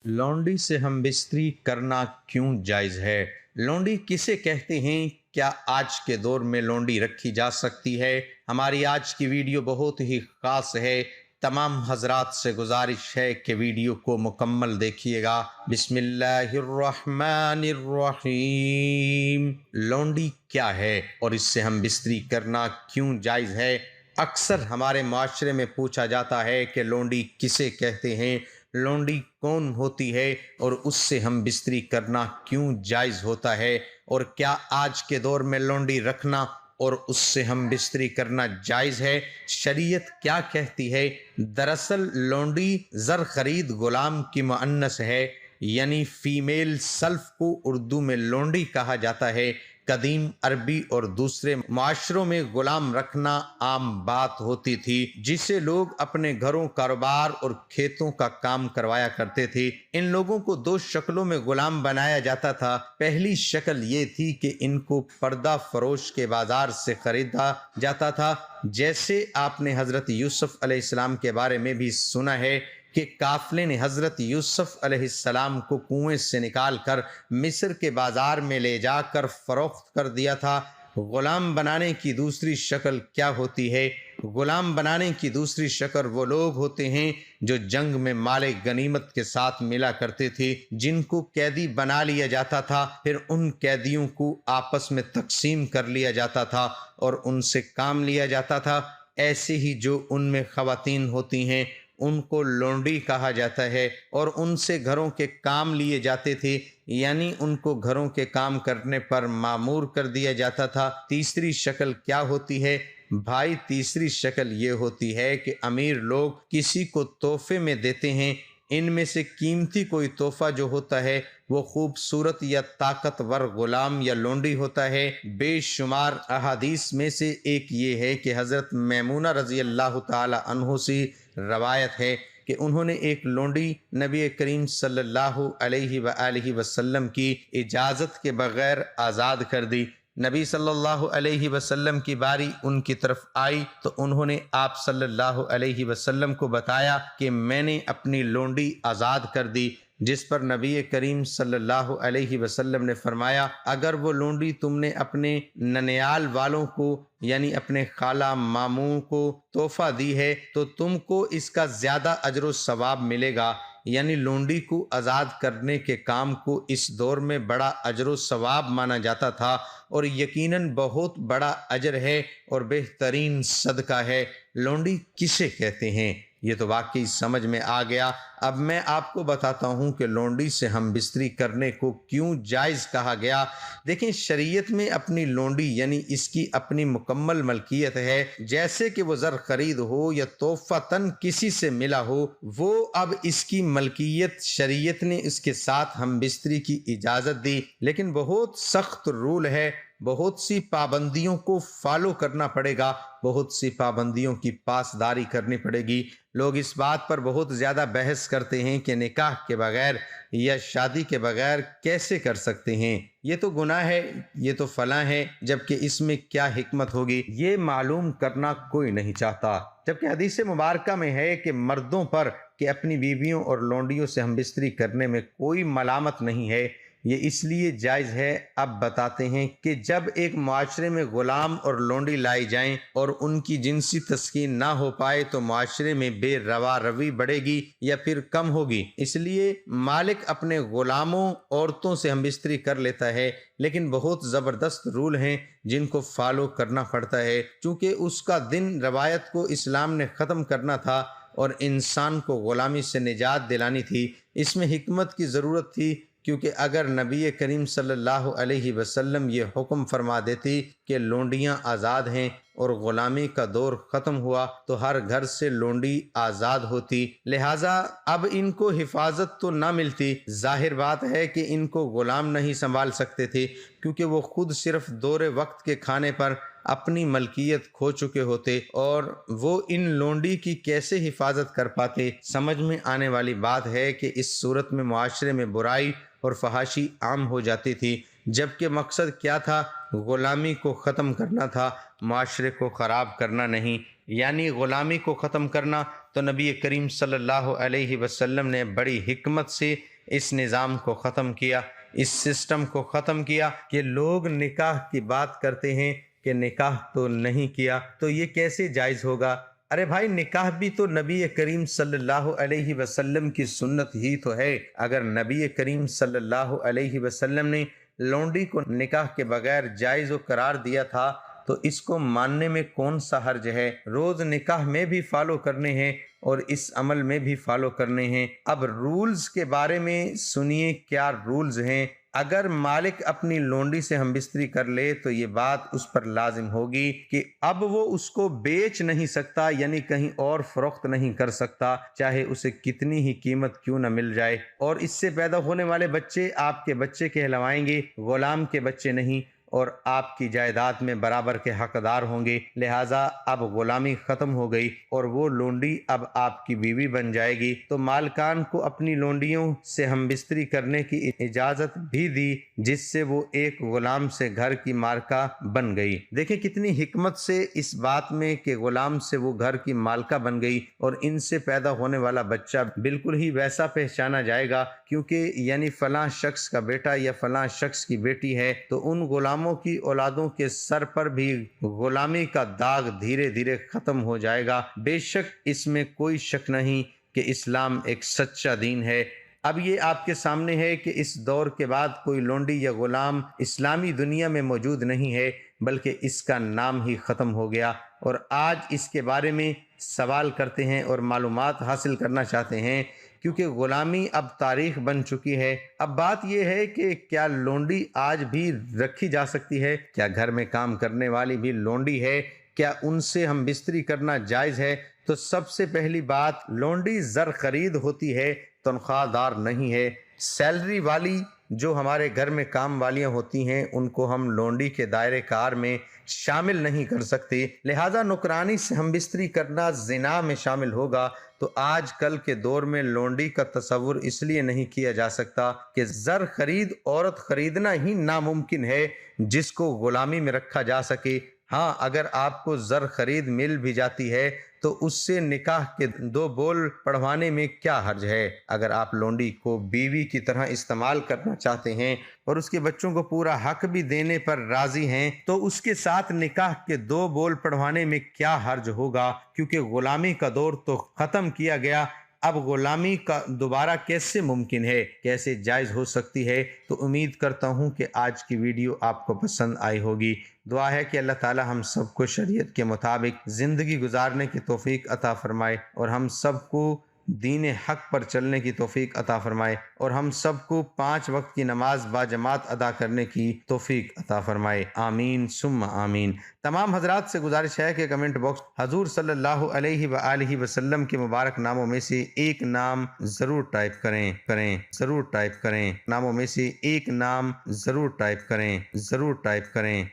लौंडी से हम बिस्तरी करना क्यों जायज़ है? लौंडी किसे कहते हैं? क्या आज के दौर में लौंडी रखी जा सकती है? हमारी आज की वीडियो बहुत ही ख़ास है। तमाम हजरात से गुजारिश है कि वीडियो को मुकम्मल देखिएगा। बिस्मिल्लाहिर्रहमानिर्रहीम। लौंडी क्या है और इससे हम बिस्तरी करना क्यों जायज़ है? अक्सर हमारे माशरे में पूछा जाता है कि लौंडी किसे कहते हैं, लौंडी कौन होती है और उससे हम बिस्तरी करना क्यों जायज़ होता है, और क्या आज के दौर में लौंडी रखना और उससे हम बिस्तरी करना जायज़ है? शरीयत क्या कहती है? दरअसल लौंडी ज़र खरीद गुलाम की मुअन्नस है, यानी फीमेल सल्फ को उर्दू में लौंडी कहा जाता है। कदीम अरबी और दूसरे माशरों में गुलाम रखना आम बात होती थी, जिसे लोग अपने घरों, कारोबार और खेतों का काम करवाया करते थे। इन लोगों को दो शक्लों में गुलाम बनाया जाता था। पहली शक्ल ये थी कि इनको पर्दा फरोश के बाजार से खरीदा जाता था, जैसे आपने हजरत यूसुफ अलैहिस्सलाम के बारे में भी सुना है कि काफिले ने हजरत यूसुफ अलैहिस्सलाम को कुएं से निकाल कर मिस्र के बाजार में ले जाकर फरोख्त कर दिया था। गुलाम बनाने की दूसरी शक्ल क्या होती है? गुलाम बनाने की दूसरी शक्ल वो लोग होते हैं जो जंग में माले गनीमत के साथ मिला करते थे, जिनको कैदी बना लिया जाता था। फिर उन कैदियों को आपस में तकसीम कर लिया जाता था और उनसे काम लिया जाता था। ऐसे ही जो उनमें खवातीन होती हैं उनको लौंडी कहा जाता है और उनसे घरों के काम लिए जाते थे, यानी उनको घरों के काम करने पर मामूर कर दिया जाता था। तीसरी शक्ल क्या होती है भाई? तीसरी शक्ल ये होती है कि अमीर लोग किसी को तोहफे में देते हैं। इनमें से कीमती कोई तोहफा जो होता है वो खूबसूरत या ताकतवर गुलाम या लौंडी होता है। बेशुमार अहादीस में से एक ये है कि हज़रत मैमूना रज़ी अल्लाह ताला अन्हो से रवायत है कि उन्होंने एक लौंडी नबी करीम सल्लल्लाहु अलैहि वसल्लम की इजाज़त के बगैर आज़ाद कर दी। नबी सल्लल्लाहु अलैहि वसल्लम की बारी उनकी तरफ आई तो उन्होंने आप सल्लल्लाहु अलैहि वसल्लम को बताया कि मैंने अपनी लौंडी आज़ाद कर दी, जिस पर नबी करीम सल्लल्लाहु अलैहि वसल्लम ने फरमाया, अगर वो लौंडी तुमने अपने ननियाल वालों को यानी अपने खाला मामू को तोहफा दी है तो तुमको इसका ज़्यादा अजर व सवाब मिलेगा। यानी लौंडी को आज़ाद करने के काम को इस दौर में बड़ा अजर व सवाब माना जाता था और यकीनन बहुत बड़ा अजर है और बेहतरीन सदका है। लौंडी किसे कहते हैं ये तो वाकई समझ में आ गया। अब मैं आपको बताता हूँ कि लौंडी से हम बिस्तरी करने को क्यों जायज़ कहा गया। देखें, शरीयत में अपनी लौंडी यानी इसकी अपनी मुकम्मल मलकियत है। जैसे कि वो ज़र खरीद हो या तोहफ़तन किसी से मिला हो, वो अब इसकी मलकियत शरीयत ने इसके साथ हम बिस्तरी की इजाज़त दी, लेकिन बहुत सख्त रूल है। बहुत सी पाबंदियों को फॉलो करना पड़ेगा, बहुत सी पाबंदियों की पासदारी करनी पड़ेगी। लोग इस बात पर बहुत ज़्यादा बहस करते हैं कि निकाह के बगैर या शादी के बगैर कैसे कर सकते हैं, ये तो गुनाह है, ये तो फलां है, जबकि इसमें क्या हिकमत होगी ये मालूम करना कोई नहीं चाहता। जबकि हदीस मुबारका में है कि मर्दों पर कि अपनी बीवियों और लौंडियों से हम बिस्तरी करने में कोई मलामत नहीं है। ये इसलिए जायज़ है। अब बताते हैं कि जब एक माशरे में ग़ुलाम और लौंडी लाई जाएं और उनकी जिनसी तस्कीन ना हो पाए तो माशरे में बेरवा रवी बढ़ेगी या फिर कम होगी। इसलिए मालिक अपने ग़ुलामों औरतों से हम बिस्तरी कर लेता है, लेकिन बहुत ज़बरदस्त रूल हैं जिनको फॉलो करना पड़ता है। चूँकि उसका दिन रवायत को इस्लाम ने ख़त्म करना था और इंसान को ग़ुलामी से निजात दिलानी थी। इसमें हिकमत की ज़रूरत थी, क्योंकि अगर नबी करीम सल्लल्लाहु अलैहि वसल्लम ये हुक्म फरमा देती कि लौंडियाँ आज़ाद हैं और ग़ुलामी का दौर ख़त्म हुआ तो हर घर से लौंडी आज़ाद होती, लिहाजा अब इनको हिफाजत तो ना मिलती। जाहिर बात है कि इनको ग़ुलाम नहीं संभाल सकते थे, क्योंकि वो खुद सिर्फ दौरे वक्त के खाने पर अपनी मलकियत खो चुके होते और वो इन लौंडी की कैसे हिफाजत कर पाते। समझ में आने वाली बात है कि इस सूरत में मुआशरे में बुराई और फहाशी आम हो जाती थी, जबकि मकसद क्या था? ग़ुलामी को ख़त्म करना था, माशरे को ख़राब करना नहीं। यानी ग़ुलामी को ख़त्म करना تو نبی کریم صلی اللہ علیہ وسلم نے بڑی حکمت سے اس نظام کو ختم کیا، اس سسٹم کو ختم کیا کہ لوگ نکاح کی بات کرتے ہیں کہ نکاح تو نہیں کیا تو یہ کیسے جائز ہوگا؟ ارے بھائی، نکاح بھی تو نبی کریم صلی اللہ علیہ وسلم کی سنت ہی تو ہے۔ اگر نبی کریم صلی اللہ علیہ وسلم نے لونڈی کو نکاح کے بغیر جائز و قرار دیا تھا تو اس کو ماننے میں کون سا حرج ہے؟ روز نکاح میں بھی فالو کرنے ہیں اور اس عمل میں بھی فالو کرنے ہیں۔ اب رولز کے بارے میں سنیے کیا رولز ہیں۔ اگر مالک اپنی لونڈی سے ہم بستری کر لے تو یہ بات اس پر لازم ہوگی کہ اب وہ اس کو بیچ نہیں سکتا، یعنی کہیں اور فروخت نہیں کر سکتا، چاہے اسے کتنی ہی قیمت کیوں نہ مل جائے، اور اس سے پیدا ہونے والے بچے آپ کے بچے کہلوائیں گے، غلام کے بچے نہیں، اور آپ کی جائیداد میں برابر کے حقدار ہوں گے۔ لہٰذا اب غلامی ختم ہو گئی اور وہ لونڈی اب آپ کی بیوی بن جائے گی، تو مالکان کو اپنی لونڈیوں سے ہم بستری کرنے کی اجازت بھی دی، جس سے وہ ایک غلام سے گھر کی مالکہ بن گئی۔ دیکھیں کتنی حکمت سے اس بات میں کہ غلام سے وہ گھر کی مالکہ بن گئی، اور ان سے پیدا ہونے والا بچہ بالکل ہی ویسا پہچانا جائے گا، کیونکہ یعنی فلاں شخص کا بیٹا یا فلاں شخص کی بیٹی ہے، تو ان غلاموں کی اولادوں کے سر پر بھی غلامی کا داغ دھیرے دھیرے ختم ہو جائے گا۔ بے شک اس میں کوئی شک نہیں کہ اسلام ایک سچا دین ہے۔ اب یہ آپ کے سامنے ہے کہ اس دور کے بعد کوئی لونڈی یا غلام اسلامی دنیا میں موجود نہیں ہے، بلکہ اس کا نام ہی ختم ہو گیا، اور آج اس کے بارے میں سوال کرتے ہیں اور معلومات حاصل کرنا چاہتے ہیں، کیونکہ غلامی اب تاریخ بن چکی ہے۔ اب بات یہ ہے کہ کیا لونڈی آج بھی رکھی جا سکتی ہے؟ کیا گھر میں کام کرنے والی بھی لونڈی ہے؟ کیا ان سے ہم بستری کرنا جائز ہے؟ تو سب سے پہلی بات، لونڈی زر خرید ہوتی ہے، تنخواہ دار نہیں ہے۔ سیلری والی جو ہمارے گھر میں کام والیاں ہوتی ہیں ان کو ہم لونڈی کے دائرے کار میں شامل نہیں کر سکتے، لہذا نوکرانی سے ہم بستری کرنا زنا میں شامل ہوگا۔ تو آج کل کے دور میں لونڈی کا تصور اس لیے نہیں کیا جا سکتا کہ زر خرید عورت خریدنا ہی ناممکن ہے جس کو غلامی میں رکھا جا سکے۔ ہاں، اگر آپ کو زر خرید مل بھی جاتی ہے تو اس سے نکاح کے 2 بول پڑھوانے میں کیا حرج ہے؟ اگر آپ لونڈی کو بیوی کی طرح استعمال کرنا چاہتے ہیں اور اس کے بچوں کو پورا حق بھی دینے پر راضی ہیں تو اس کے ساتھ نکاح کے 2 بول پڑھوانے میں کیا حرج ہوگا؟ کیونکہ غلامی کا دور تو ختم کیا گیا، اب غلامی کا دوبارہ کیسے ممکن ہے، کیسے جائز ہو سکتی ہے؟ تو امید کرتا ہوں کہ آج کی ویڈیو آپ کو پسند آئی ہوگی۔ دعا ہے کہ اللہ تعالی ہم سب کو شریعت کے مطابق زندگی گزارنے کی توفیق عطا فرمائے، اور ہم سب کو دین حق پر چلنے کی توفیق عطا فرمائے، اور ہم سب کو 5 وقت کی نماز باجماعت ادا کرنے کی توفیق عطا فرمائے۔ آمین ثم آمین۔ تمام حضرات سے گزارش ہے کہ کمنٹ باکس حضور صلی اللہ علیہ وآلہ وسلم کے مبارک ناموں میں سے ایک نام ضرور ٹائپ کریں۔ ناموں میں سے ایک نام ضرور ٹائپ کریں۔